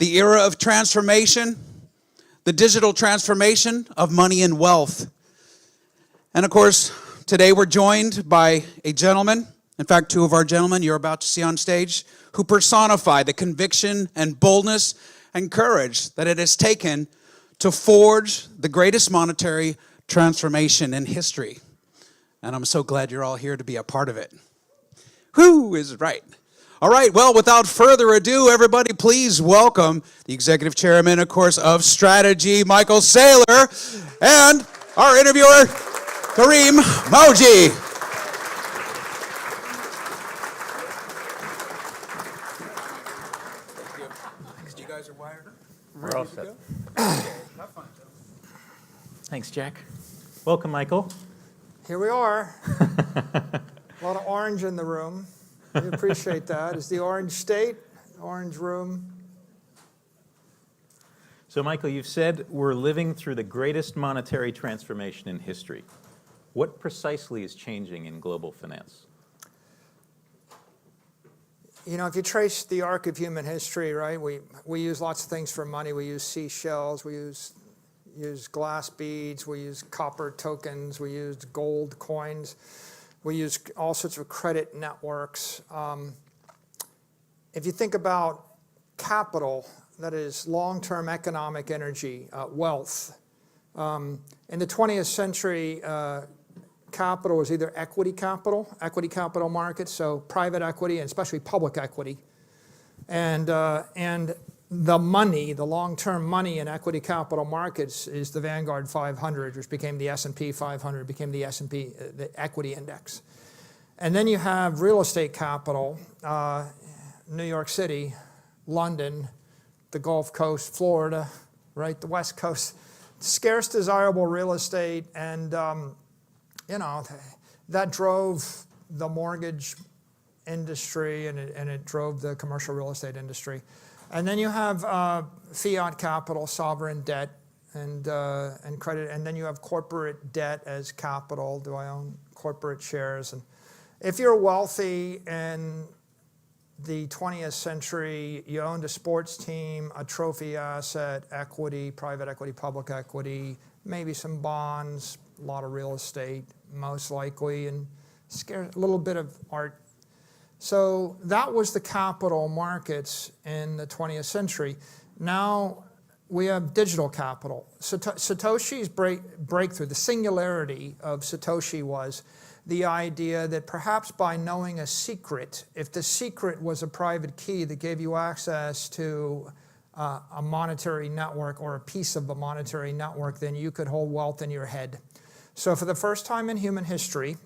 the era of transformation, the digital transformation of money and wealth. And of course, today we're joined by a gentleman, in fact, two of our gentlemen you're about to see on stage, who personify the conviction and boldness and courage that it has taken to forge the greatest monetary transformation in history. And I'm so glad you're all here to be a part of it. Who is right? All right, well, without further ado, everybody please welcome the Executive Chairman, of course, of Strategy, Michael Saylor, and our interviewer, Kareem Moji. You guys are wired up? We're all set. Have fun, thanks, Jack. Welcome, Michael. Here we are. A lot of orange in the room. We appreciate that. It's the orange state, orange room. So, Michael, you've said we're living through the greatest monetary transformation in history. What precisely is changing in global finance? You know, if you trace the arc of human history, right, we use lots of things for money. We use seashells, we use glass beads, we use copper tokens, we used gold coins. We use all sorts of credit networks. If you think about capital, that is long-term economic energy, wealth. In the 20th century, capital was either equity capital markets, so private equity and especially public equity. And the money, the long-term money in equity capital markets is the Vanguard 500, which became the S&P 500, became the S&P, the equity index. And then you have real estate capital, New York City, London, the Gulf Coast, Florida, right, the West Coast, scarce desirable real estate, and you know, that drove the mortgage industry and it drove the commercial real estate industry. And then you have fiat capital, sovereign debt, and credit, and then you have corporate debt as capital. Do I own corporate shares? And if you're wealthy in the 20th century, you owned a sports team, a trophy asset, equity, private equity, public equity, maybe some bonds, a lot of real estate, most likely, and a little bit of art. So that was the capital markets in the 20th century. Now we have digital capital. Satoshi's breakthrough, the singularity of Satoshi was the idea that perhaps by knowing a secret, if the secret was a private key that gave you access to a monetary network or a piece of a monetary network, then you could hold wealth in your head. So for the first time in human history,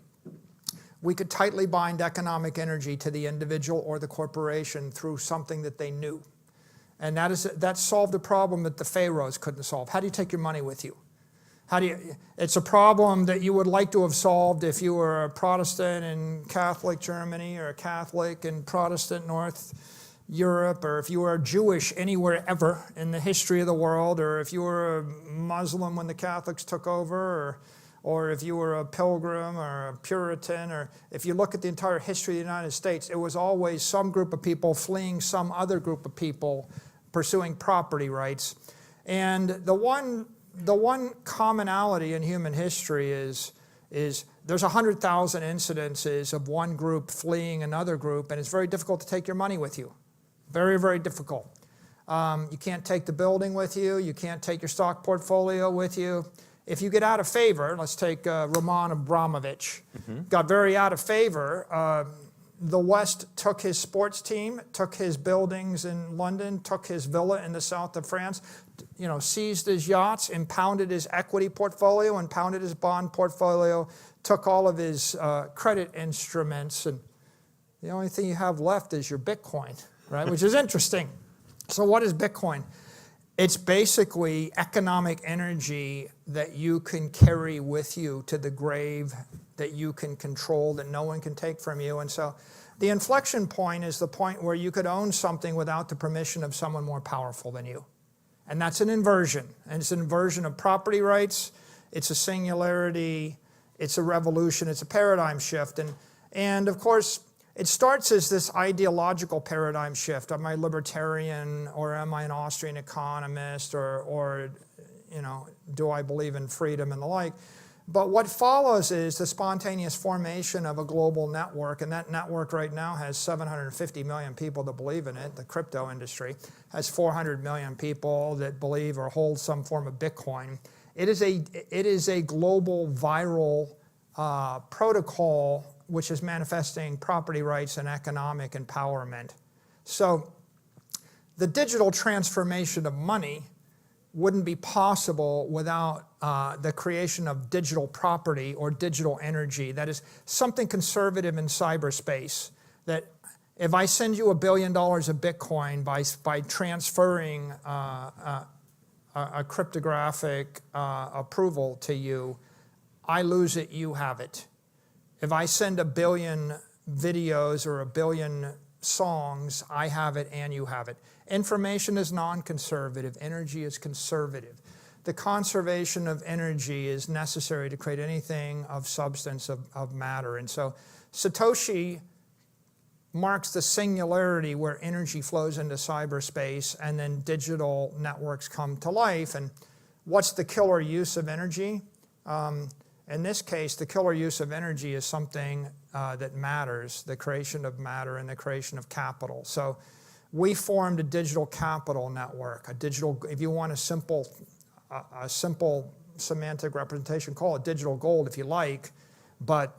we could tightly bind economic energy to the individual or the corporation through something that they knew. And that solved a problem that the pharaohs couldn't solve. How do you take your money with you? It's a problem that you would like to have solved if you were a Protestant in Catholic Germany or a Catholic in Protestant North Europe, or if you were Jewish anywhere ever in the history of the world, or if you were a Muslim when the Catholics took over, or if you were a pilgrim or a Puritan, or if you look at the entire history of the United States, it was always some group of people fleeing some other group of people pursuing property rights. And the one commonality in human history is there's 100,000 incidences of one group fleeing another group, and it's very difficult to take your money with you. Very, very difficult. You can't take the building with you. You can't take your stock portfolio with you. If you get out of favor, let's take Roman Abramovich, got very out of favor. The West took his sports team, took his buildings in London, took his villa in the south of France, seized his yachts, impounded his equity portfolio, impounded his bond portfolio, took all of his credit instruments, and the only thing you have left is your Bitcoin, right? Which is interesting. So what is Bitcoin? It's basically economic energy that you can carry with you to the grave, that you can control, that no one can take from you. And so the inflection point is the point where you could own something without the permission of someone more powerful than you. And that's an inversion. And it's an inversion of property rights. It's a singularity. It's a revolution. It's a paradigm shift. And of course, it starts as this ideological paradigm shift. Am I libertarian, or am I an Austrian economist, or do I believe in freedom and the like? But what follows is the spontaneous formation of a global network, and that network right now has 750 million people that believe in it. The crypto industry has 400 million people that believe or hold some form of Bitcoin. It is a global viral protocol which is manifesting property rights and economic empowerment. So the digital transformation of money wouldn't be possible without the creation of digital property or digital energy. That is something conservative in cyberspace, that if I send you $1 billion of Bitcoin by transferring a cryptographic approval to you, I lose it, you have it. If I send 1 billion videos or 1 billion songs, I have it and you have it. Information is non-conservative. Energy is conservative. The conservation of energy is necessary to create anything of substance, of matter. And so Satoshi marks the singularity where energy flows into cyberspace and then digital networks come to life. And what's the killer use of energy? In this case, the killer use of energy is something that matters, the creation of matter and the creation of capital. So we formed a digital capital network, if you want a simple semantic representation, call it digital gold if you like, but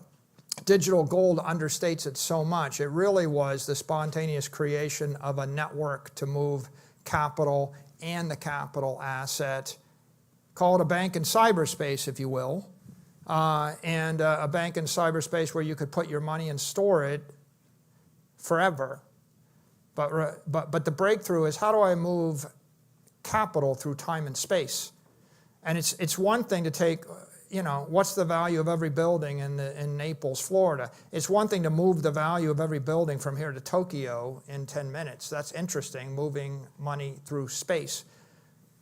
digital gold understates it so much. It really was the spontaneous creation of a network to move capital and the capital asset. Call it a bank in cyberspace, if you will, and a bank in cyberspace where you could put your money and store it forever. But the breakthrough is, how do I move capital through time and space? And it's one thing to take, what's the value of every building in Naples, Florida? It's one thing to move the value of every building from here to Tokyo in 10 minutes. That's interesting, moving money through space.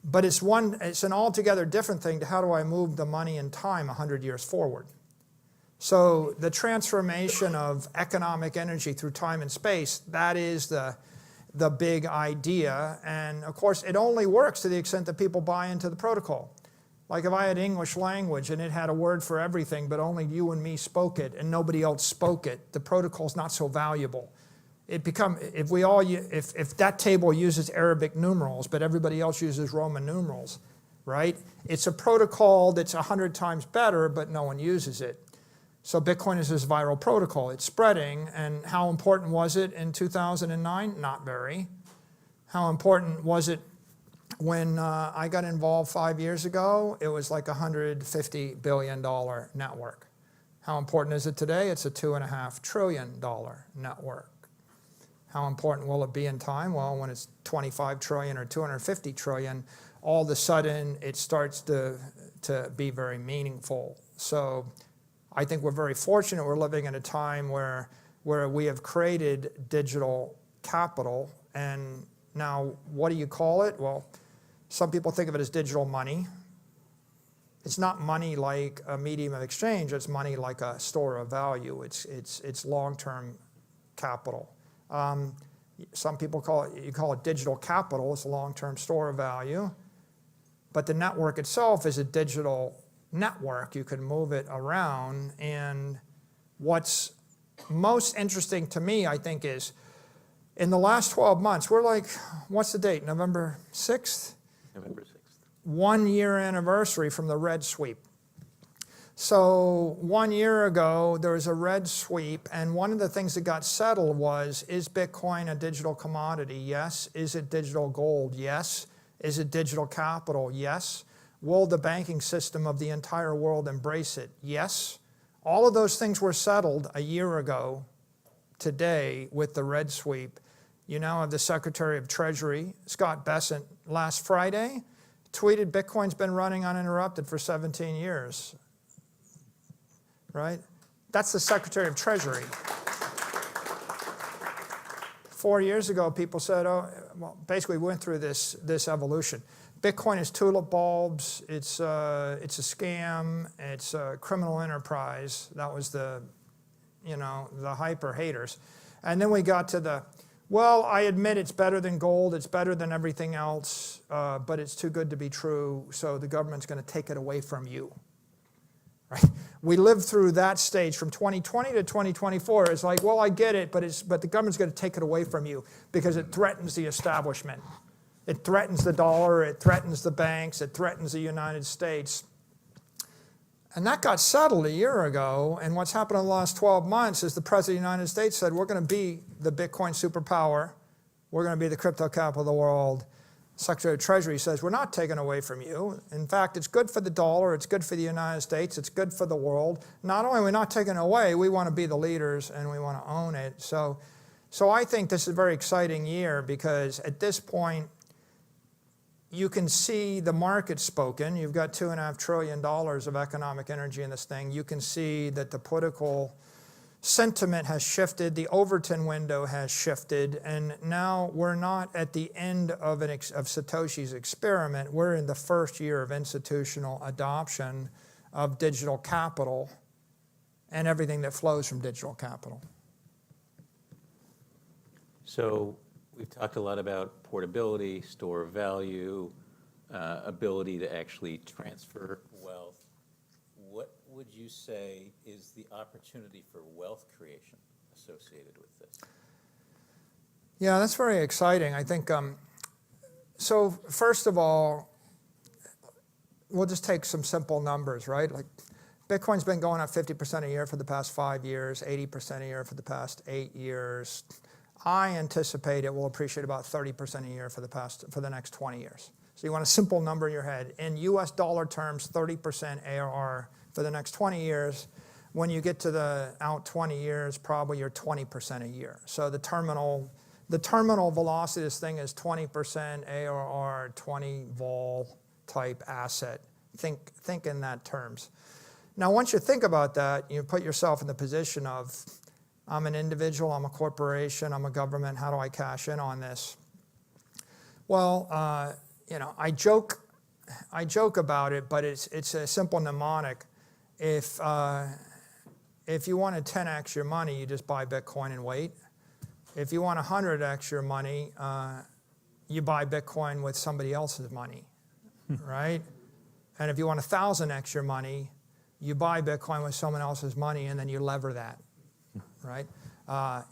But it's an altogether different thing to how do I move the money in time 100 years forward. So the transformation of economic energy through time and space, that is the big idea. And of course, it only works to the extent that people buy into the protocol. Like if I had English language and it had a word for everything, but only you and me spoke it and nobody else spoke it, the protocol's not so valuable. If that table uses Arabic numerals, but everybody else uses Roman numerals, right? It's a protocol that's 100 times better, but no one uses it. So Bitcoin is this viral protocol. It's spreading, and how important was it in 2009? Not very. How important was it when I got involved 5 years ago? It was like a $150 billion network. How important is it today? It's a $2.5 trillion network. How important will it be in time? Well, when it's 25 trillion or 250 trillion, all of a sudden it starts to be very meaningful. So I think we're very fortunate. We're living in a time where we have created digital capital. And now, what do you call it? Well, some people think of it as digital money. It's not money like a medium of exchange. It's money like a store of value. It's long-term capital. Some people call it digital capital. It's a long-term store of value. But the network itself is a digital network. You can move it around. And what's most interesting to me, I think, is in the last 12 months, we're like, what's the date? November 6th? November 6th. 1 year anniversary from the red sweep. So 1 year ago, there was a red sweep, and one of the things that got settled was, is Bitcoin a digital commodity? Yes. Is it digital gold? Yes. Is it digital capital? Yes. Will the banking system of the entire world embrace it? Yes. All of those things were settled a year ago today with the red sweep. You now have the Secretary of Treasury, Scott Bessent, last Friday, tweeted Bitcoin's been running uninterrupted for 17 years. Right? That's the Secretary of Treasury. 4 years ago, people said, basically we went through this evolution. Bitcoin is tulip bulbs, it's a scam, it's a criminal enterprise. That was the hyper haters. And then we got to the, well, I admit it's better than gold, it's better than everything else, but it's too good to be true, so the government's going to take it away from you. Right? We lived through that stage from 2020 to 2024. It's like, well, I get it, but the government's going to take it away from you because it threatens the establishment. It threatens the dollar, it threatens the banks, it threatens the United States. And that got settled a year ago, and what's happened in the last 12 months is the President of the United States said, we're going to be the Bitcoin superpower, we're going to be the crypto capital of the world. Secretary of Treasury says, we're not taking away from you. In fact, it's good for the dollar, it's good for the United States, it's good for the world. Not only are we not taking it away, we want to be the leaders and we want to own it. So I think this is a very exciting year because at this point, you can see the market spoken. You've got $2.5 trillion of economic energy in this thing. You can see that the political sentiment has shifted, the Overton window has shifted, and now we're not at the end of Satoshi's experiment. We're in the first year of institutional adoption of digital capital and everything that flows from digital capital. So we've talked a lot about portability, store of value, ability to actually transfer wealth. What would you say is the opportunity for wealth creation associated with this? Yeah, that's very exciting. I think, so first of all, we'll just take some simple numbers, right? Like Bitcoin's been going up 50% a year for the past 5 years, 80% a year for the past 8 years. I anticipate it will appreciate about 30% a year for the next 20 years. So you want a simple number in your head. In US dollar terms, 30% ARR for the next 20 years. When you get to the out 20 years, probably you're 20% a year. So the terminal velocity of this thing is 20% ARR, 20 vol type asset. Think in that terms. Now, once you think about that, you put yourself in the position of, I'm an individual, I'm a corporation, I'm a government, how do I cash in on this? Well, I joke about it, but it's a simple mnemonic. If you want to 10x your money, you just buy Bitcoin and wait. If you want 100x your money, you buy Bitcoin with somebody else's money, right? And if you want 1,000x your money, you buy Bitcoin with someone else's money and then you lever that, right?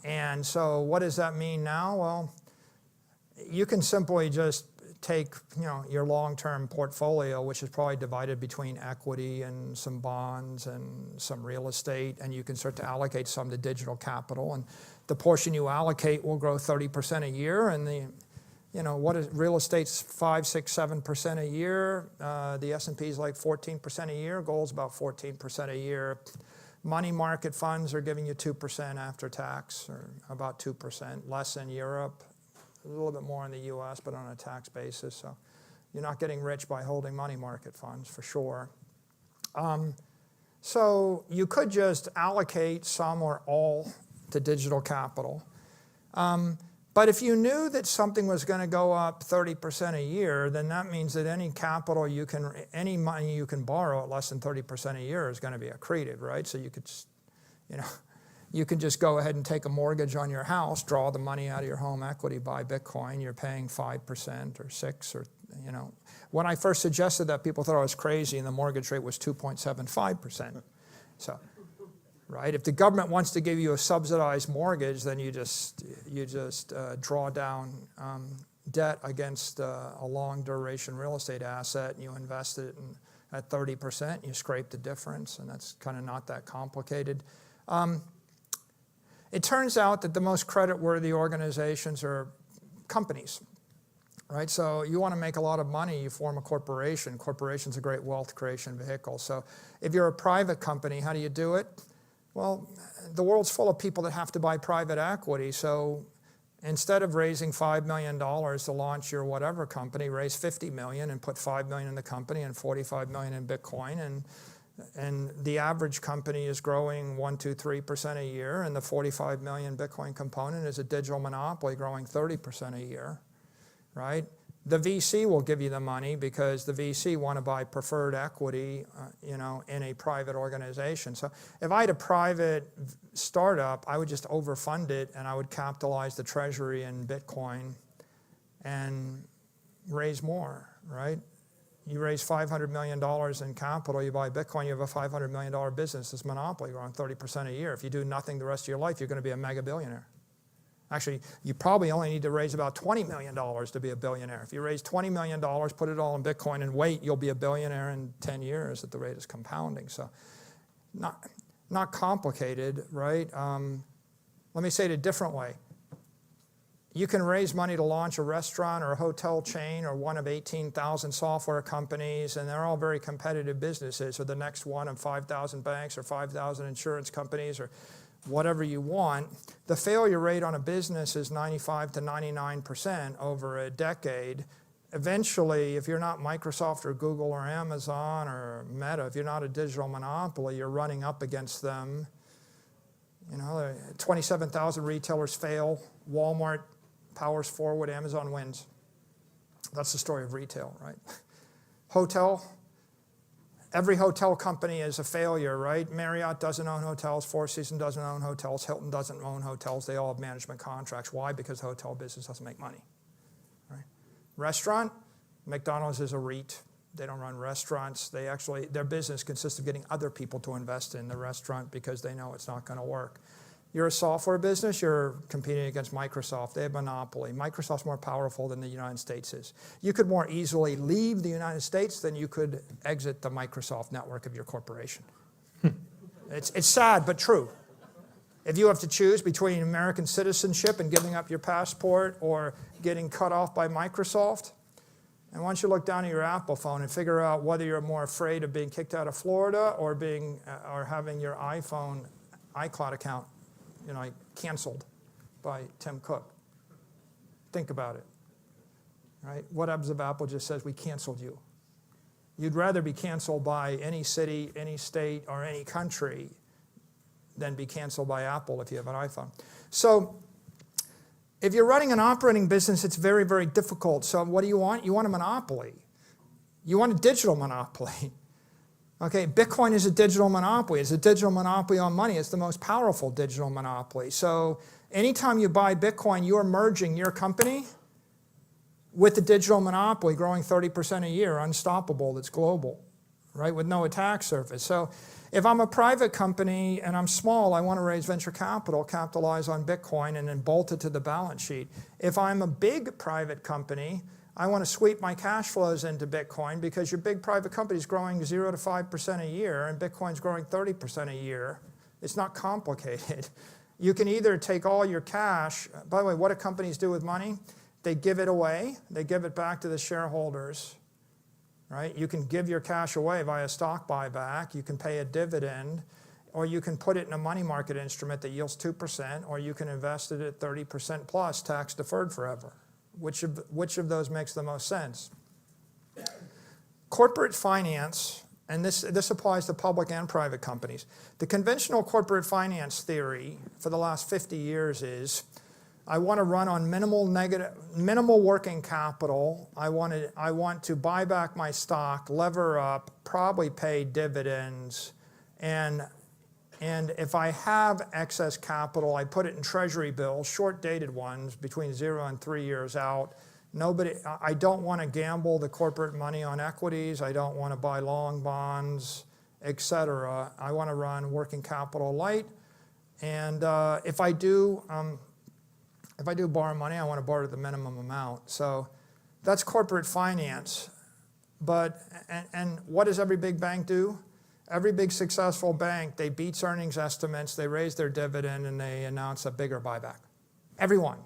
And so what does that mean now? Well, you can simply just take your long-term portfolio, which is probably divided between equity and some bonds and some real estate, and you can start to allocate some to digital capital. And the portion you allocate will grow 30% a year, and what is real estate's 5, 6, 7% a year. The S&P is like 14% a year. Gold's about 14% a year. Money market funds are giving you 2% after tax, or about 2%, less in Europe. A little bit more in the US, but on a tax basis. So you're not getting rich by holding money market funds, for sure. So you could just allocate some or all to digital capital. But if you knew that something was going to go up 30% a year, then that means that any money you can borrow at less than 30% a year is going to be accretive, right? So you could, you can just go ahead and take a mortgage on your house, draw the money out of your home equity, buy Bitcoin. You're paying 5% or 6%, or When I first suggested that, people thought I was crazy, and the mortgage rate was 2.75%. So, right? If the government wants to give you a subsidized mortgage, then you just draw down debt against a long duration real estate asset, and you invest it at 30%, and you scrape the difference, and that's kind of not that complicated. It turns out that the most creditworthy organizations are companies, right? So you want to make a lot of money, you form a corporation. Corporation's a great wealth creation vehicle. So if you're a private company, how do you do it? Well, the world's full of people that have to buy private equity. So instead of raising $5 million to launch your whatever company, raise $50 million and put $5 million in the company and $45 million in Bitcoin. And the average company is growing 1%, 2%, 3% a year, and the 45 million Bitcoin component is a digital monopoly growing 30% a year, right? The VC will give you the money because the VC want to buy preferred equity, in a private organization. So if I had a private startup, I would just overfund it and I would capitalize the treasury in Bitcoin and raise more, right? You raise $500 million in capital, you buy Bitcoin, you have a $500 million business. It's monopoly, growing 30% a year. If you do nothing the rest of your life, you're going to be a mega billionaire. Actually, you probably only need to raise about $20 million to be a billionaire. If you raise $20 million, put it all in Bitcoin and wait, you'll be a billionaire in 10 years at the rate it's compounding. So not complicated, right? Let me say it a different way. You can raise money to launch a restaurant or a hotel chain or one of 18,000 software companies, and they're all very competitive businesses, or the next one of 5,000 banks or 5,000 insurance companies or whatever you want. The failure rate on a business is 95 to 99% over a decade. Eventually, if you're not Microsoft or Google or Amazon or Meta, if you're not a digital monopoly, you're running up against them. 27,000 retailers fail. Walmart powers forward, Amazon wins. That's the story of retail, right? Hotel. Every hotel company is a failure, right? Marriott doesn't own hotels. Four Seasons doesn't own hotels. Hilton doesn't own hotels. They all have management contracts. Why? Because the hotel business doesn't make money. Right? Restaurant, McDonald's is a REIT. They don't run restaurants. Their business consists of getting other people to invest in the restaurant because they know it's not going to work. You're a software business, you're competing against Microsoft. They have monopoly. Microsoft's more powerful than the United States is. You could more easily leave the United States than you could exit the Microsoft network of your corporation. It's sad, but true. If you have to choose between American citizenship and giving up your passport or getting cut off by Microsoft, and once you look down at your Apple phone and figure out whether you're more afraid of being kicked out of Florida or having your iCloud account canceled by Tim Cook. Think about it, right? What happens if Apple just says, we canceled you? You'd rather be canceled by any city, any state, or any country than be canceled by Apple if you have an iPhone. So if you're running an operating business, it's very, very difficult. So what do you want? You want a monopoly. You want a digital monopoly. Okay, Bitcoin is a digital monopoly. It's a digital monopoly on money. It's the most powerful digital monopoly. So anytime you buy Bitcoin, you are merging your company with the digital monopoly growing 30% a year, unstoppable, that's global, right, with no attack surface. So if I'm a private company and I'm small, I want to raise venture capital, capitalize on Bitcoin, and then bolt it to the balance sheet. If I'm a big private company, I want to sweep my cash flows into Bitcoin because your big private company is growing 0 to 5% a year and Bitcoin's growing 30% a year. It's not complicated. You can either take all your cash. By the way, what do companies do with money? They give it away. They give it back to the shareholders. Right? You can give your cash away via stock buyback. You can pay a dividend. Or you can put it in a money market instrument that yields 2%. Or you can invest it at 30% plus, tax deferred forever. Which of those makes the most sense? Corporate finance, and this applies to public and private companies. The conventional corporate finance theory for the last 50 years is, I want to run on minimal working capital. I want to buy back my stock, lever up, probably pay dividends, and if I have excess capital, I put it in treasury bills, short-dated ones, between 0 and 3 years out. I don't want to gamble the corporate money on equities. I don't want to buy long bonds, etc. I want to run working capital light. And if I do borrow money, I want to borrow the minimum amount. So that's corporate finance. And what does every big bank do? Every big successful bank, they beat earnings estimates, they raise their dividend, and they announce a bigger buyback. Everyone.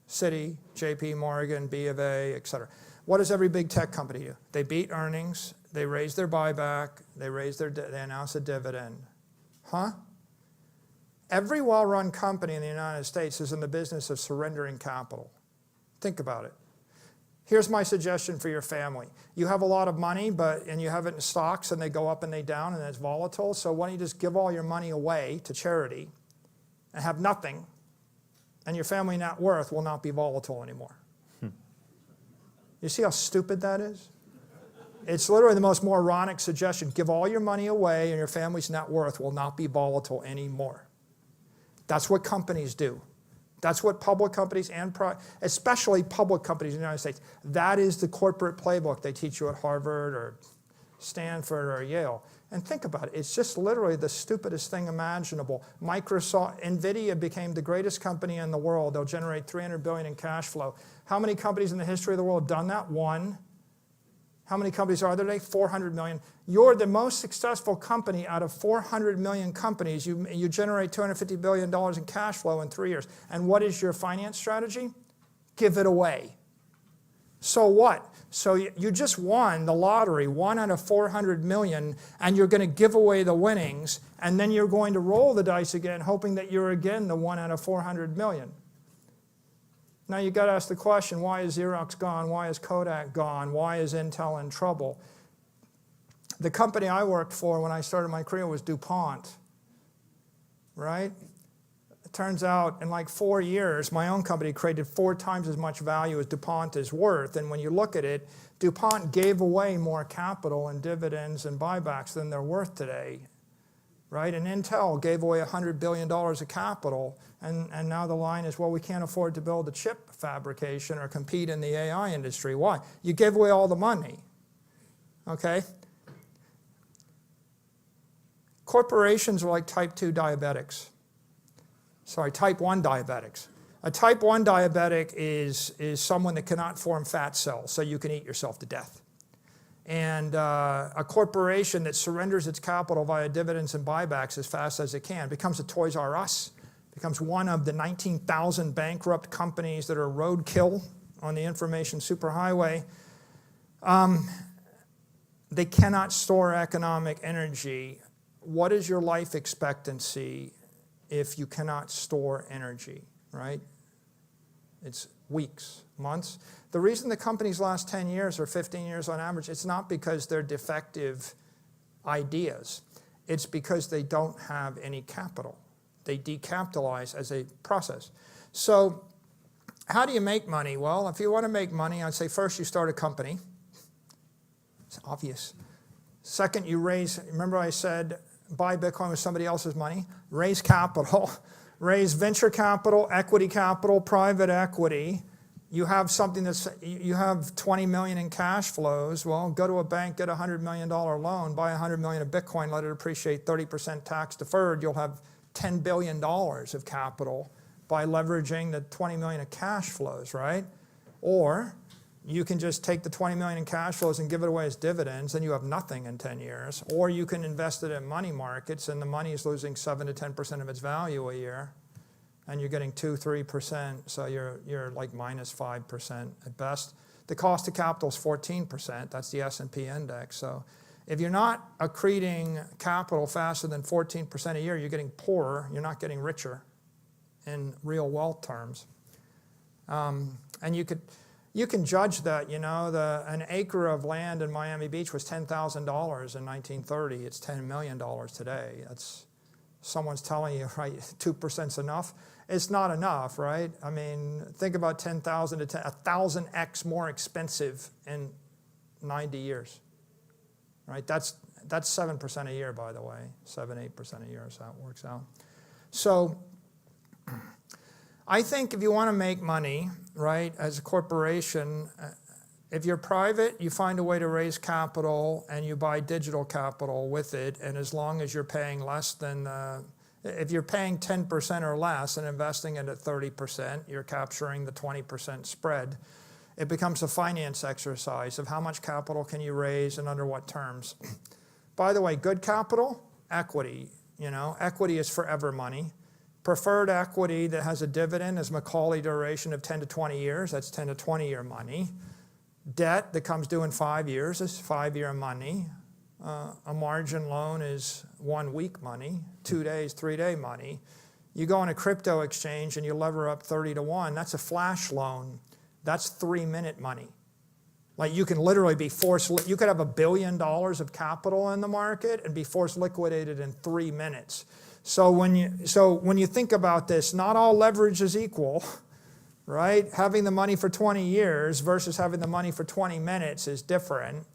Citi, JP Morgan, B of A, etc. What does every big tech company do? They beat earnings, they raise their buyback, they announce a dividend. Huh? Every well-run company in the United States is in the business of surrendering capital. Think about it. Here's my suggestion for your family. You have a lot of money, and you have it in stocks, and they go up and they down, and it's volatile. So why don't you just give all your money away to charity and have nothing, and your family net worth will not be volatile anymore. You see how stupid that is? It's literally the most moronic suggestion. Give all your money away and your family's net worth will not be volatile anymore. That's what companies do. That's what public companies and especially public companies in the United States, that is the corporate playbook they teach you at Harvard or Stanford or Yale. And think about it, it's just literally the stupidest thing imaginable. NVIDIA became the greatest company in the world. They'll generate $300 billion in cash flow. How many companies in the history of the world have done that? One. How many companies are there today? 400 million. You're the most successful company out of 400 million companies. You generate $250 billion in cash flow in 3 years. And what is your finance strategy? Give it away. So what? So you just won the lottery, 1 out of 400 million, and you're going to give away the winnings, and then you're going to roll the dice again, hoping that you're again the 1 out of 400 million. Now you got to ask the question, why is Xerox gone? Why is Kodak gone? Why is Intel in trouble? The company I worked for when I started my career was DuPont, right? It turns out in like 4 years, my own company created 4 times as much value as DuPont is worth. And when you look at it, DuPont gave away more capital in dividends and buybacks than they're worth today, right? And Intel gave away $100 billion of capital. And now the line is, well, we can't afford to build a chip fabrication or compete in the AI industry. Why? You gave away all the money, okay? Corporations are like type 2 diabetics. Sorry, type 1 diabetics. A type 1 diabetic is someone that cannot form fat cells, so you can eat yourself to death. And a corporation that surrenders its capital via dividends and buybacks as fast as it can becomes a Toys R Us, becomes one of the 19,000 bankrupt companies that are roadkill on the information superhighway. They cannot store economic energy. What is your life expectancy if you cannot store energy, right? It's weeks, months. The reason the companies last 10 years or 15 years on average, it's not because they're defective ideas. It's because they don't have any capital. They decapitalize as a process. So how do you make money? Well, if you want to make money, I'd say first you start a company. It's obvious. Second, you raise, remember I said buy Bitcoin with somebody else's money, raise capital, raise venture capital, equity capital, private equity. You have something that's, you have 20 million in cash flows. Well, go to a bank, get a $100 million loan, buy 100 million of Bitcoin, let it appreciate 30% tax deferred. You'll have $10 billion of capital by leveraging the 20 million of cash flows, right? Or you can just take the 20 million in cash flows and give it away as dividends, and you have nothing in 10 years. Or you can invest it in money markets, and the money is losing 7 to 10% of its value a year, and you're getting 2-3%, so you're like minus 5% at best. The cost of capital is 14%. That's the S&P index. So if you're not accreting capital faster than 14% a year, you're getting poorer. You're not getting richer in real wealth terms. And you can judge that, you know, an acre of land in Miami Beach was $10,000 in 1930. It's $10 million today. That's, someone's telling you, right, 2% is enough. It's not enough, right? I mean, think about 10,000 to 1,000x more expensive in 90 years, right? That's 7% a year, by the way, 7-8% a year, so that works out. So I think if you want to make money, right, as a corporation, if you're private, you find a way to raise capital and you buy digital capital with it, and as long as you're paying less than, if you're paying 10% or less and investing it at 30%, you're capturing the 20% spread. It becomes a finance exercise of how much capital can you raise and under what terms. By the way, good capital, equity, you know, equity is forever money. Preferred equity that has a dividend is Macaulay duration of 10 to 20 years. That's 10 to 20 year money. Debt that comes due in 5 years is 5-year money. A margin loan is 1 week money, 2 days, 3-day money. You go on a crypto exchange and you lever up 30 to 1. That's a flash loan. That's 3-minute money. Like you can literally be forced, you could have $1 billion of capital in the market and be forced liquidated in 3 minutes. So when you think about this, not all leverage is equal, right? Having the money for 20 years versus having the money for 20 minutes is different.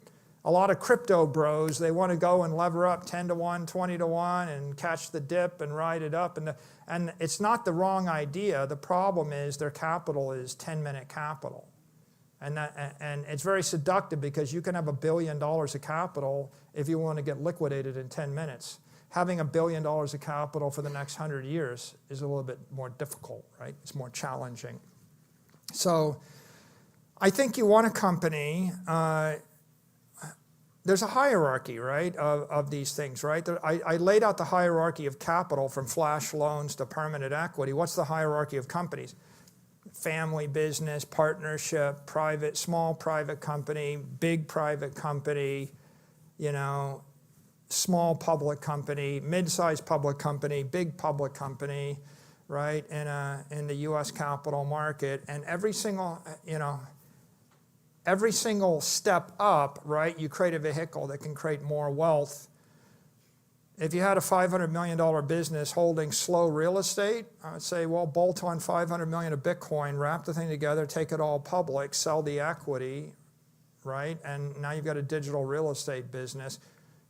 A lot of crypto bros, they want to go and lever up 10 to 1, 20 to 1 and catch the dip and ride it up. And it's not the wrong idea. The problem is their capital is 10-minute capital. And it's very seductive because you can have $1 billion of capital if you want to get liquidated in 10 minutes. Having $1 billion of capital for the next 100 years is a little bit more difficult, right? It's more challenging. So I think you want a company, there's a hierarchy, right, of these things, right? I laid out the hierarchy of capital from flash loans to permanent equity. What's the hierarchy of companies? Family business, partnership, private, small private company, big private company, you know, small public company, mid-sized public company, big public company, right, in the U.S. capital market. And every single step up, right, you create a vehicle that can create more wealth. If you had a $500 million business holding slow real estate, I would say, well, bolt on $500 million of Bitcoin, wrap the thing together, take it all public, sell the equity, right? And now you've got a digital real estate business,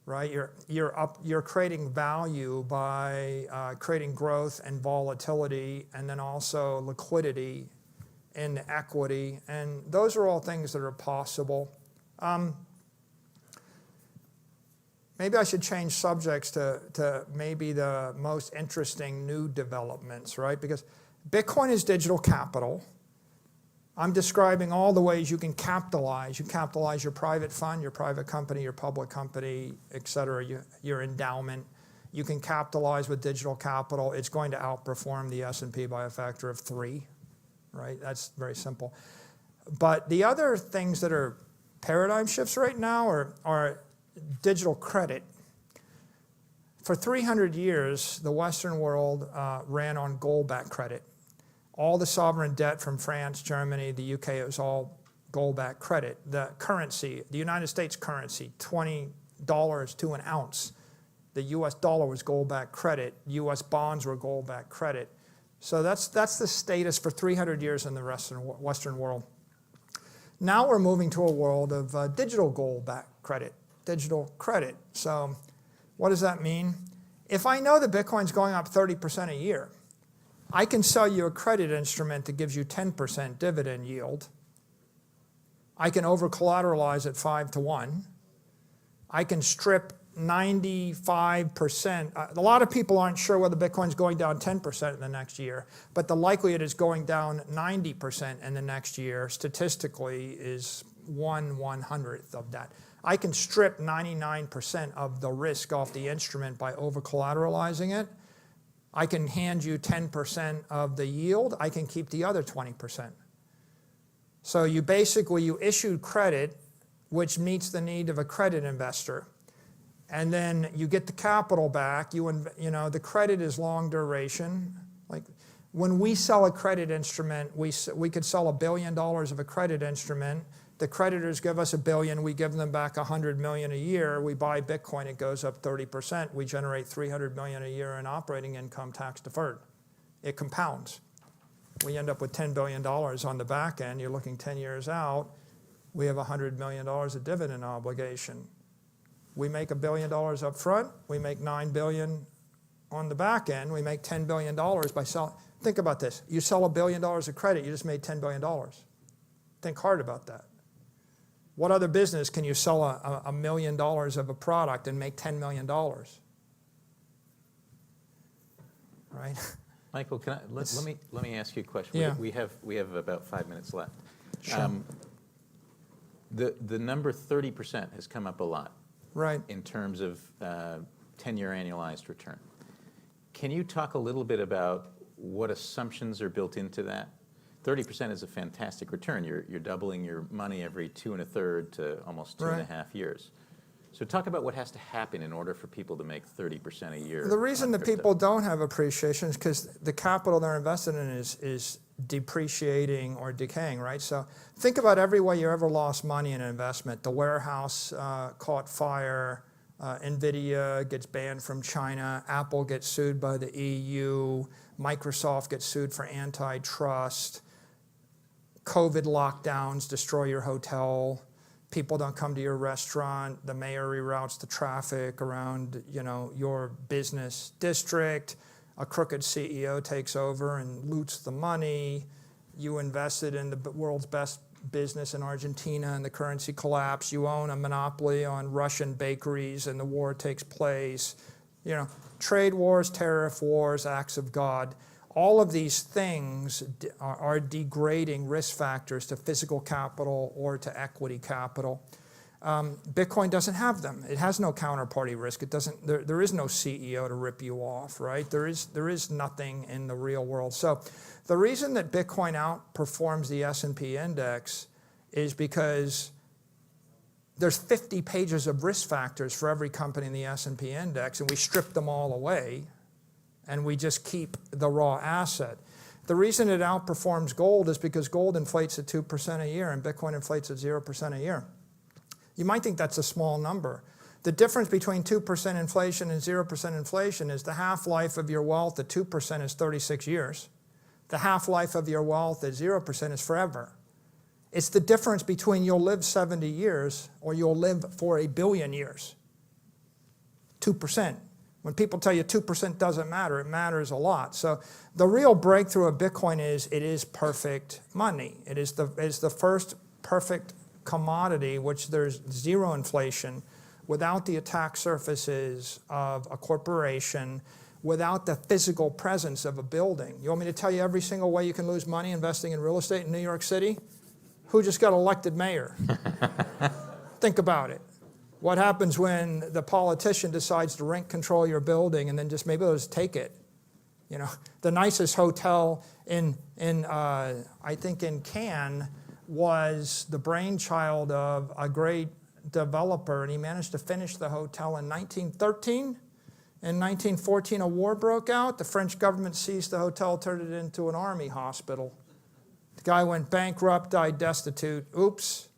right? You're creating value by creating growth and volatility, and then also liquidity in the equity. And those are all things that are possible. Maybe I should change subjects to maybe the most interesting new developments, right? Because Bitcoin is digital capital. I'm describing all the ways you can capitalize. You capitalize your private fund, your private company, your public company, et cetera, your endowment. You can capitalize with digital capital. It's going to outperform the S&P by a factor of 3, right? That's very simple. But the other things that are paradigm shifts right now are digital credit. For 300 years, the Western world ran on gold-backed credit. All the sovereign debt from France, Germany, the UK, it was all gold-backed credit. The currency, the United States currency, $20 to an ounce. The US dollar was gold-backed credit. US bonds were gold-backed credit. So that's the status for 300 years in the Western world. Now we're moving to a world of digital gold-backed credit, digital credit. So what does that mean? If I know that Bitcoin's going up 30% a year, I can sell you a credit instrument that gives you 10% dividend yield. I can over-collateralize at 5 to 1. I can strip 95%. A lot of people aren't sure whether Bitcoin's going down 10% in the next year, but the likelihood it's going down 90% in the next year statistically is 1/100th of that. I can strip 99% of the risk off the instrument by over-collateralizing it. I can hand you 10% of the yield. I can keep the other 20%. So you issued credit, which meets the need of a credit investor. And then you get the capital back. The credit is long duration. Like when we sell a credit instrument, we could sell $1 billion of a credit instrument. The creditors give us $1 billion. We give them back $100 million a year. We buy Bitcoin. It goes up 30%. We generate $300 million a year in operating income tax deferred. It compounds. We end up with $10 billion on the back end. You're looking 10 years out. We have $100 million of dividend obligation. We make $1 billion up front. We make $9 billion on the back end. We make $10 billion by selling. Think about this. You sell $1 billion of credit, you just made $10 billion. Think hard about that. What other business can you sell $1 million of a product and make $10 million? Right? Michael, let me ask you a question. Yeah. We have about 5 minutes left. Sure. The number 30% has come up a lot. Right. In terms of 10-year annualized return. Can you talk a little bit about what assumptions are built into that? 30% is a fantastic return. You're doubling your money every 2 1/3 to almost 2.5 years. So talk about what has to happen in order for people to make 30% a year. The reason that people don't have appreciation is because the capital they're invested in is depreciating or decaying, right? So think about every way you ever lost money in an investment. The warehouse caught fire, NVIDIA gets banned from China, Apple gets sued by the EU, Microsoft gets sued for antitrust. COVID lockdowns destroy your hotel. People don't come to your restaurant. The mayor reroutes the traffic around, your business district. A crooked CEO takes over and loots the money. You invested in the world's best business in Argentina and the currency collapse. You own a monopoly on Russian bakeries and the war takes place. Trade wars, tariff wars, acts of God. All of these things are degrading risk factors to physical capital or to equity capital. Bitcoin doesn't have them. It has no counterparty risk. It doesn't. There is no CEO to rip you off, right? There is nothing in the real world. So the reason that Bitcoin outperforms the S&P index is because there's 50 pages of risk factors for every company in the S&P index, and we strip them all away, and we just keep the raw asset. The reason it outperforms gold is because gold inflates at 2% a year, and Bitcoin inflates at 0% a year. You might think that's a small number. The difference between 2% inflation and 0% inflation is the half-life of your wealth at 2% is 36 years. The half-life of your wealth at 0% is forever. It's the difference between you'll live 70 years or you'll live for 1 billion years. 2%. When people tell you 2% doesn't matter, it matters a lot. So the real breakthrough of Bitcoin is it is perfect money. It is the first perfect commodity which there's zero inflation, without the attack surfaces of a corporation, without the physical presence of a building. You want me to tell you every single way you can lose money investing in real estate in New York City? Who just got elected mayor? Think about it. What happens when the politician decides to rent control your building and then just maybe they'll just take it? The nicest hotel in I think in Cannes was the brainchild of a great developer, and he managed to finish the hotel in 1913. In 1914, a war broke out. The French government seized the hotel, turned it into an army hospital. The guy went bankrupt, died destitute. Oops.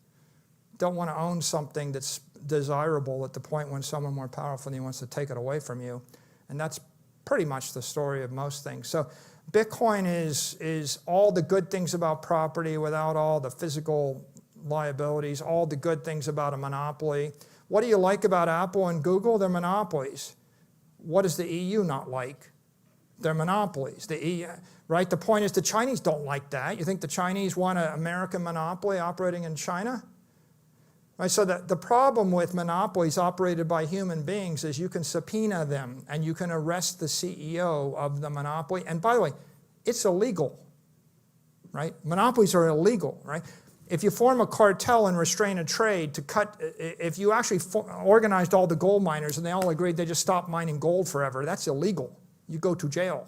Don't want to own something that's desirable at the point when someone more powerful than you wants to take it away from you. And that's pretty much the story of most things. So Bitcoin is all the good things about property without all the physical liabilities, all the good things about a monopoly. What do you like about Apple and Google? They're monopolies. What does the EU not like? They're monopolies. The EU, right? The point is the Chinese don't like that. You think the Chinese want an American monopoly operating in China? Right, so the problem with monopolies operated by human beings is you can subpoena them and you can arrest the CEO of the monopoly. And by the way, it's illegal, right? Monopolies are illegal, right? If you form a cartel and restrain a trade to cut, if you actually organized all the gold miners and they all agreed they just stop mining gold forever, that's illegal. You go to jail.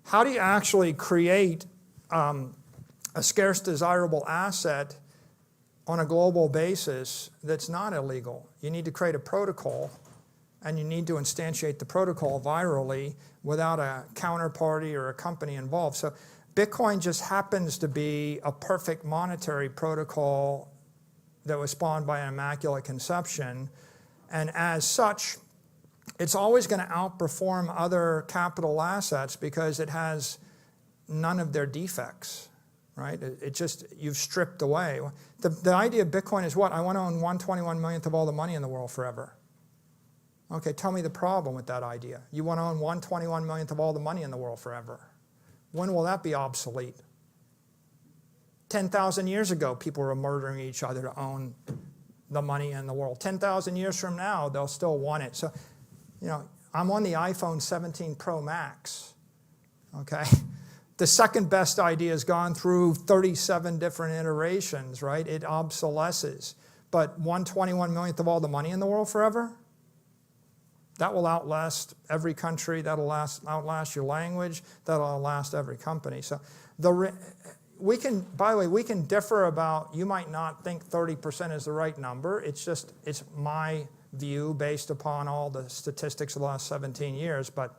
How do you actually create a scarce desirable asset on a global basis that's not illegal? You need to create a protocol, and you need to instantiate the protocol virally without a counterparty or a company involved. So Bitcoin just happens to be a perfect monetary protocol that was spawned by an immaculate conception, and as such, it's always going to outperform other capital assets because it has none of their defects. Right? It just, you've stripped away. The idea of Bitcoin is what? I want to own 1/21 millionth of all the money in the world forever. Okay, tell me the problem with that idea. You want to own 1/21 millionth of all the money in the world forever. When will that be obsolete? 10,000 years ago, people were murdering each other to own the money in the world. 10,000 years from now, they'll still want it. So, I'm on the iPhone 17 Pro Max, okay? The second best idea has gone through 37 different iterations, right? It obsolesces. But 1/21 millionth of all the money in the world forever? That will outlast every country. That'll outlast your language. That'll outlast every company. So we can differ about, you might not think 30% is the right number. It's my view based upon all the statistics of the last 17 years. But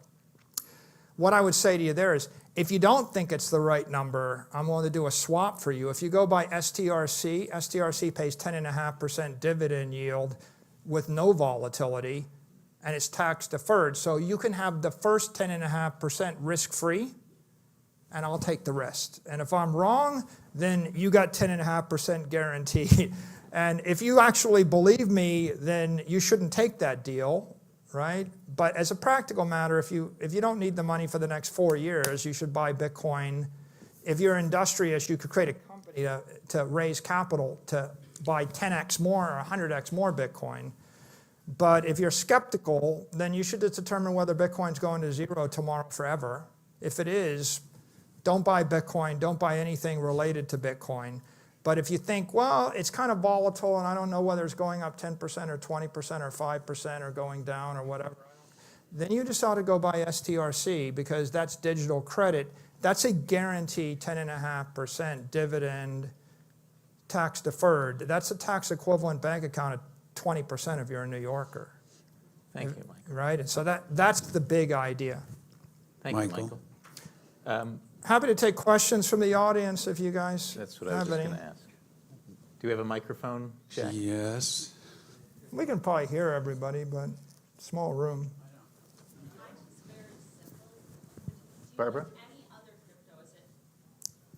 what I would say to you there is, if you don't think it's the right number, I'm willing to do a swap for you. If you go by STRC pays 10.5% dividend yield with no volatility, and it's tax deferred. So you can have the first 10.5% risk-free, and I'll take the rest. And if I'm wrong, then you got 10.5% guarantee. And if you actually believe me, then you shouldn't take that deal, right? But as a practical matter, if you don't need the money for the next 4 years, you should buy Bitcoin. If you're industrious, you could create a company to raise capital to buy 10x more or 100x more Bitcoin. But if you're skeptical, then you should just determine whether Bitcoin's going to zero tomorrow forever. If it is, don't buy Bitcoin, don't buy anything related to Bitcoin. But if you think, well, it's kind of volatile and I don't know whether it's going up 10% or 20% or 5% or going down or whatever, then you just ought to go buy STRC because that's digital credit. That's a guaranteed 10.5% dividend, tax deferred. That's a tax equivalent bank account of 20% if you're a New Yorker. Thank you, Michael. Right? And so that's the big idea. Thank you, Michael. Happy to take questions from the audience if you guys That's what I was have just any. going to ask. Do we have a microphone, Jack? Yes. We can probably hear everybody, but small room. Mine is very simple. Barbara? Any other crypto, is it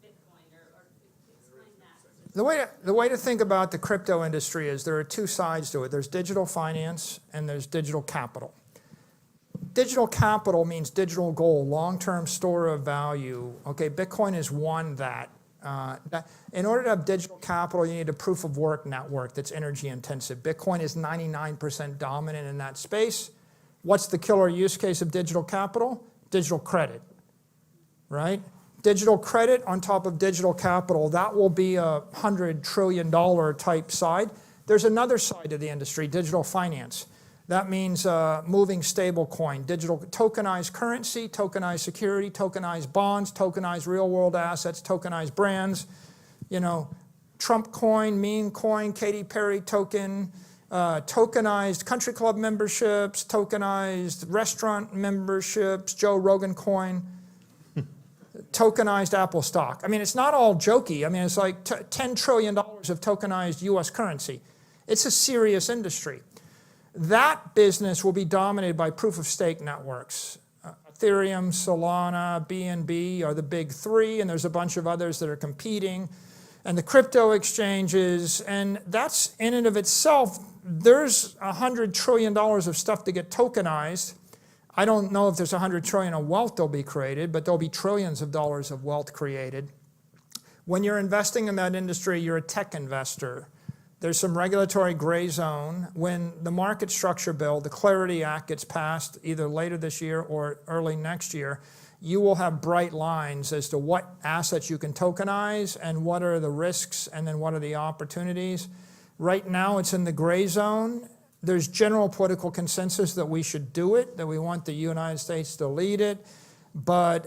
Bitcoin or explain that? The way to think about the crypto industry is there are two sides to it. There's digital finance and there's digital capital. Digital capital means digital gold, long-term store of value. Okay, Bitcoin is one that. In order to have digital capital, you need a proof of work network that's energy intensive. Bitcoin is 99% dominant in that space. What's the killer use case of digital capital? Digital credit, right? Digital credit on top of digital capital, that will be a $100 trillion type side. There's another side of the industry, digital finance. That means moving stable coin, digital tokenized currency, tokenized security, tokenized bonds, tokenized real world assets, tokenized brands, Trump coin, meme coin, Katy Perry token, tokenized country club memberships, tokenized restaurant memberships, Joe Rogan coin, tokenized Apple stock. I mean, it's not all jokey. I mean, it's like $10 trillion of tokenized US currency. It's a serious industry. That business will be dominated by proof-of-stake networks. Ethereum, Solana, BNB are the big three, and there's a bunch of others that are competing. And the crypto exchanges, and that's in and of itself, there's $100 trillion of stuff to get tokenized. I don't know if there's $100 trillion of wealth that'll be created, but there'll be trillions of dollars of wealth created. When you're investing in that industry, you're a tech investor. There's some regulatory gray zone. When the market structure bill, the Clarity Act, gets passed either later this year or early next year, you will have bright lines as to what assets you can tokenize and what are the risks and then what are the opportunities. Right now it's in the gray zone. There's general political consensus that we should do it, that we want the United States to lead it, but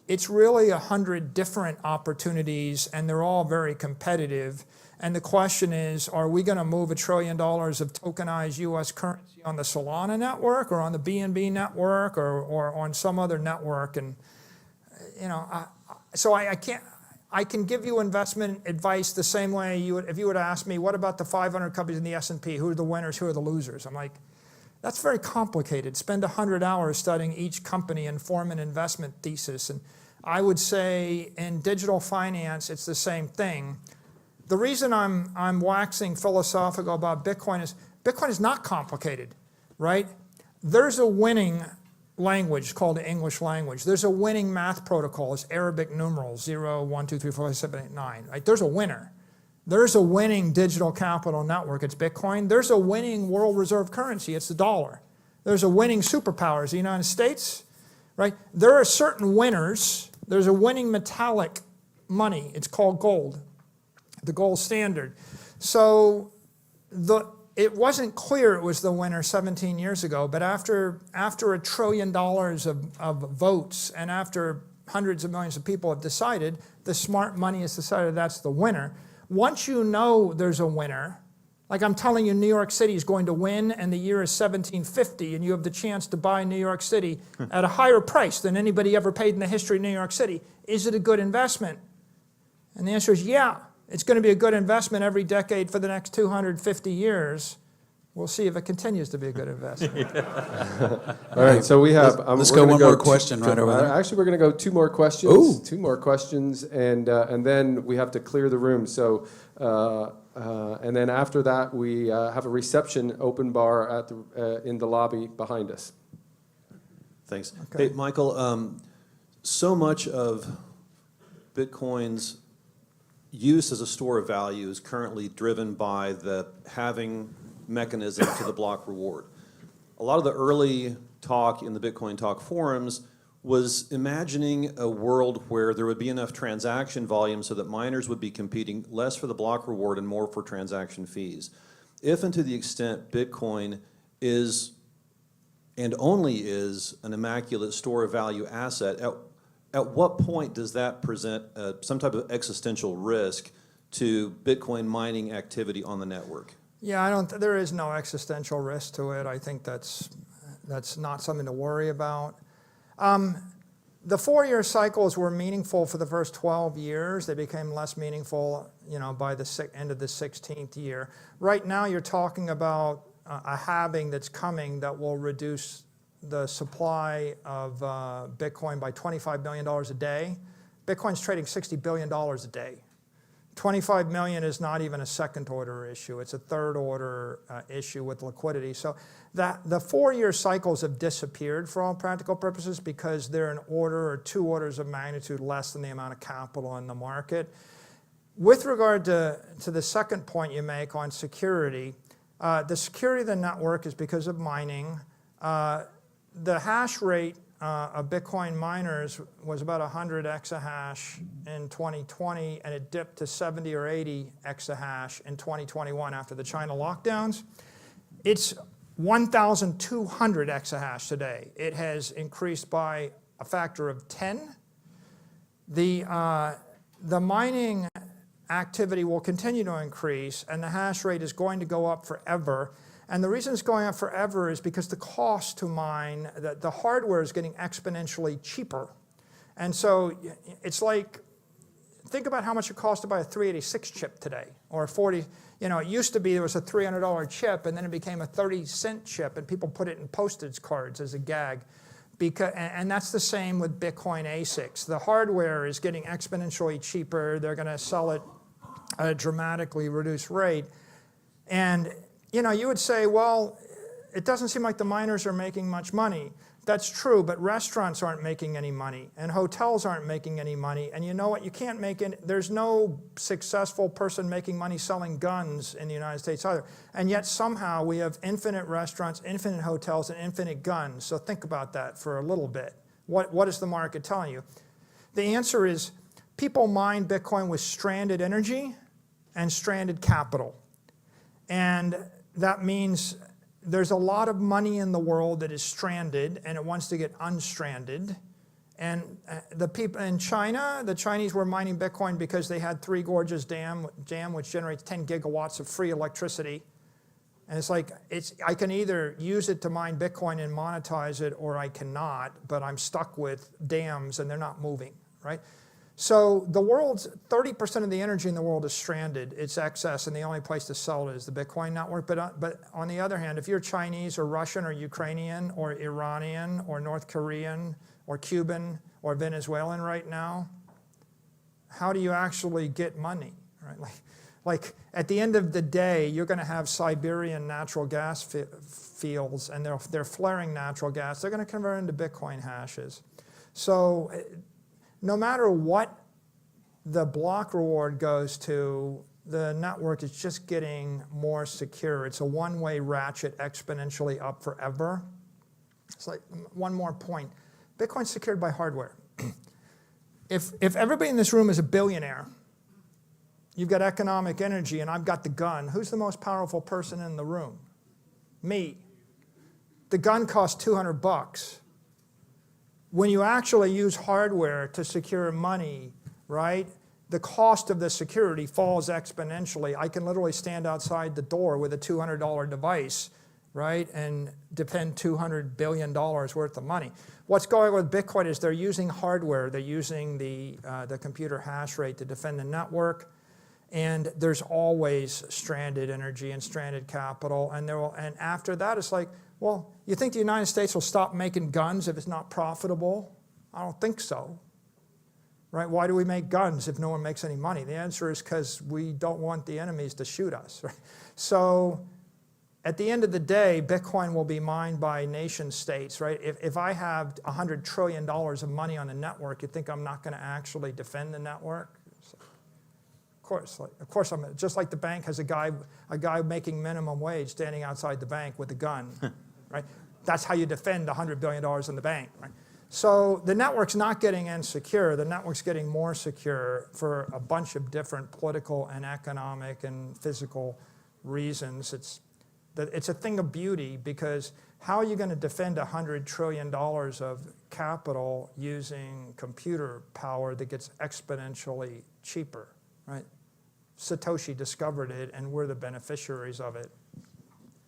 it's really 100 different opportunities and they're all very competitive. And the question is, are we going to move $1 trillion of tokenized U.S. currency on the Solana network or on the BNB network or on some other network? And, so I can give you investment advice the same way if you would ask me, what about the 500 companies in the S&P? Who are the winners? Who are the losers? I'm like, that's very complicated. Spend 100 hours studying each company and form an investment thesis. And I would say in digital finance, it's the same thing. The reason I'm waxing philosophical about Bitcoin is not complicated, right? There's a winning language called the English language. There's a winning math protocol. It's Arabic numerals, 0, 1, 2, 3, 4, 5, 7, 8, 9. Right? There's a winner. There's a winning digital capital network. It's Bitcoin. There's a winning world reserve currency. It's the dollar. There's a winning superpower. It's the United States, right? There are certain winners. There's a winning metallic money. It's called gold. The gold standard. So it wasn't clear it was the winner 17 years ago, but after $1 trillion of votes and after hundreds of millions of people have decided, the smart money has decided that's the winner. Once you know there's a winner, like I'm telling you New York City is going to win and the year is 1750 and you have the chance to buy New York City at a higher price than anybody ever paid in the history of New York City, is it a good investment? And the answer is yeah. It's going to be a good investment every decade for the next 250 years, We'll see if it continues to be a good investment. All right, so we have. Let's we're go gonna one more question right over there. Actually, we're going to go two more questions. Ooh. Two more questions, and then we have to clear the room. So, and then after that, we have a reception open bar at the in the lobby behind us. Thanks. Okay. Hey, Michael, so much of Bitcoin's use as a store of value is currently driven by the halving mechanism to the block reward. A lot of the early talk in the Bitcoin Talk forums was imagining a world where there would be enough transaction volume so that miners would be competing less for the block reward and more for transaction fees. If and to the extent Bitcoin is and only is an immaculate store of value asset, at what point does that present some type of existential risk to Bitcoin mining activity on the network? Yeah, there is no existential risk to it. I think that's not something to worry about. The 4-year cycles were meaningful for the first 12 years. They became less meaningful, by the end of the 16th year. Right now, you're talking about a halving that's coming that will reduce the supply of Bitcoin by $25 million a day. Bitcoin's trading $60 billion a day. 25 million is not even a second order issue. It's a third order issue with liquidity. So the 4-year cycles have disappeared for all practical purposes because they're an order or 2 orders of magnitude less than the amount of capital in the market. With regard to the second point you make on security, the security of the network is because of mining. The hash rate of Bitcoin miners was about 100 exahash in 2020, and it dipped to 70 or 80 exahash in 2021 after the China lockdowns. It's 1,200 exahash today. It has increased by a factor of 10. The mining activity will continue to increase, and the hash rate is going to go up forever. And the reason it's going up forever is because the cost to mine, the hardware is getting exponentially cheaper. And so it's like, think about how much it costs to buy a 386 chip today, or a 40, it used to be there was a $300 chip, and then it became a 30-cent chip, and people put it in postage cards as a gag. And that's the same with Bitcoin ASICs. The hardware is getting exponentially cheaper. They're going to sell it at a dramatically reduced rate. And you would say, well, it doesn't seem like the miners are making much money. That's true, but restaurants aren't making any money, and hotels aren't making any money. And you know what? You can't make it. There's no successful person making money selling guns in the United States either. And yet somehow we have infinite restaurants, infinite hotels, and infinite guns. So think about that for a little bit. What is the market telling you? The answer is people mine Bitcoin with stranded energy and stranded capital. And that means there's a lot of money in the world that is stranded and it wants to get unstranded. And the people in China, the Chinese were mining Bitcoin because they had Three Gorges Dam, which generates 10 gigawatts of free electricity. And it's like, I can either use it to mine Bitcoin and monetize it, or I cannot, but I'm stuck with dams and they're not moving, right? So the world's 30% of the energy in the world is stranded. It's excess, and the only place to sell it is the Bitcoin network. But on the other hand, if you're Chinese or Russian or Ukrainian or Iranian or North Korean or Cuban or Venezuelan right now, how do you actually get money, right? Like at the end of the day, you're going to have Siberian natural gas fields, and they're flaring natural gas. They're going to convert into Bitcoin hashes. So no matter what the block reward goes to, the network is just getting more secure. It's a one-way ratchet exponentially up forever. It's like, one more point. Bitcoin's secured by hardware. If everybody in this room is a billionaire, you've got economic energy and I've got the gun, who's the most powerful person in the room? Me. The gun costs $200. When you actually use hardware to secure money, right, the cost of the security falls exponentially. I can literally stand outside the door with a $200 device, right, and depend $200 billion worth of money. What's going on with Bitcoin is they're using hardware. They're using the computer hash rate to defend the network. And there's always stranded energy and stranded capital. And after that, it's like, well, you think the United States will stop making guns if it's not profitable? I don't think so. Right? Why do we make guns if no one makes any money? The answer is because we don't want the enemies to shoot us. Right? So at the end of the day, Bitcoin will be mined by nation states. Right? If I have $100 trillion of money on the network, you think I'm not going to actually defend the network? Of course, I'm just like the bank has a guy making minimum wage standing outside the bank with a gun, right? That's how you defend $100 billion in the bank, right? So the network's not getting insecure. The network's getting more secure for a bunch of different political and economic and physical reasons. It's a thing of beauty, because how are you going to defend $100 trillion of capital using computer power that gets exponentially cheaper, right? Satoshi discovered it, and we're the beneficiaries of it.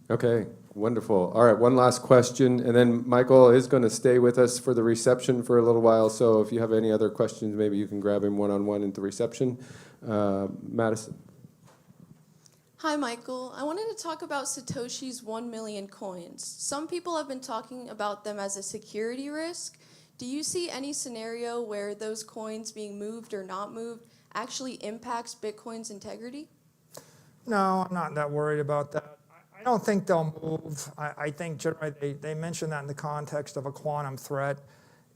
Okay, wonderful. All right, one last question, and then Michael is going to stay with us for the reception for a little while, so if you have any other questions, maybe you can grab him one-on-one at the reception. Madison. Hi, Michael. I wanted to talk about Satoshi's 1 million coins. Some people have been talking about them as a security risk. Do you see any scenario where those coins being moved or not moved actually impacts Bitcoin's integrity? No, I'm not that worried about that. I don't think they'll move. I think generally they mention that in the context of a quantum threat.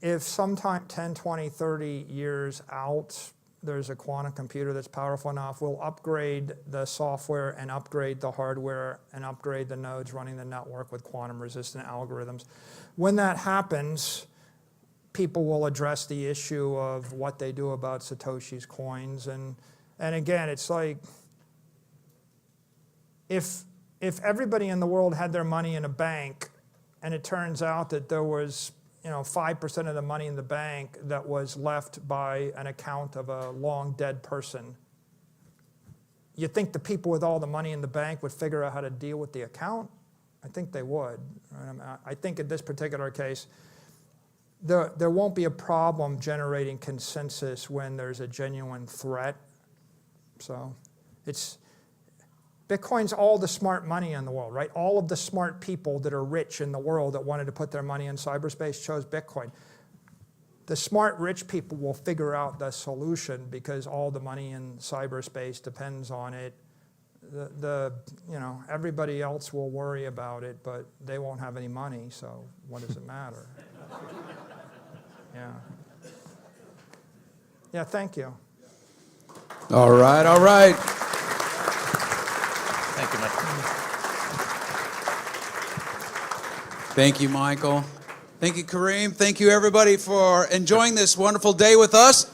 If sometime 10, 20, 30 years out, there's a quantum computer that's powerful enough, we'll upgrade the software and upgrade the hardware and upgrade the nodes running the network with quantum-resistant algorithms. When that happens, people will address the issue of what they do about Satoshi's coins. And again, it's like, if everybody in the world had their money in a bank, and it turns out that there was 5% of the money in the bank that was left by an account of a long dead person, you think the people with all the money in the bank would figure out how to deal with the account? I think they would. Right? I think in this particular case, there won't be a problem generating consensus when there's a genuine threat. So Bitcoin's all the smart money in the world, right? All of the smart people that are rich in the world that wanted to put their money in cyberspace chose Bitcoin. The smart rich people will figure out the solution, because all the money in cyberspace depends on it. Everybody else will worry about it, but they won't have any money, so what does it matter? Yeah. Yeah, thank you. All right, all right. Thank you, Michael. Thank you, Michael. Thank you, Kareem. Thank you, everybody, for enjoying this wonderful day with us.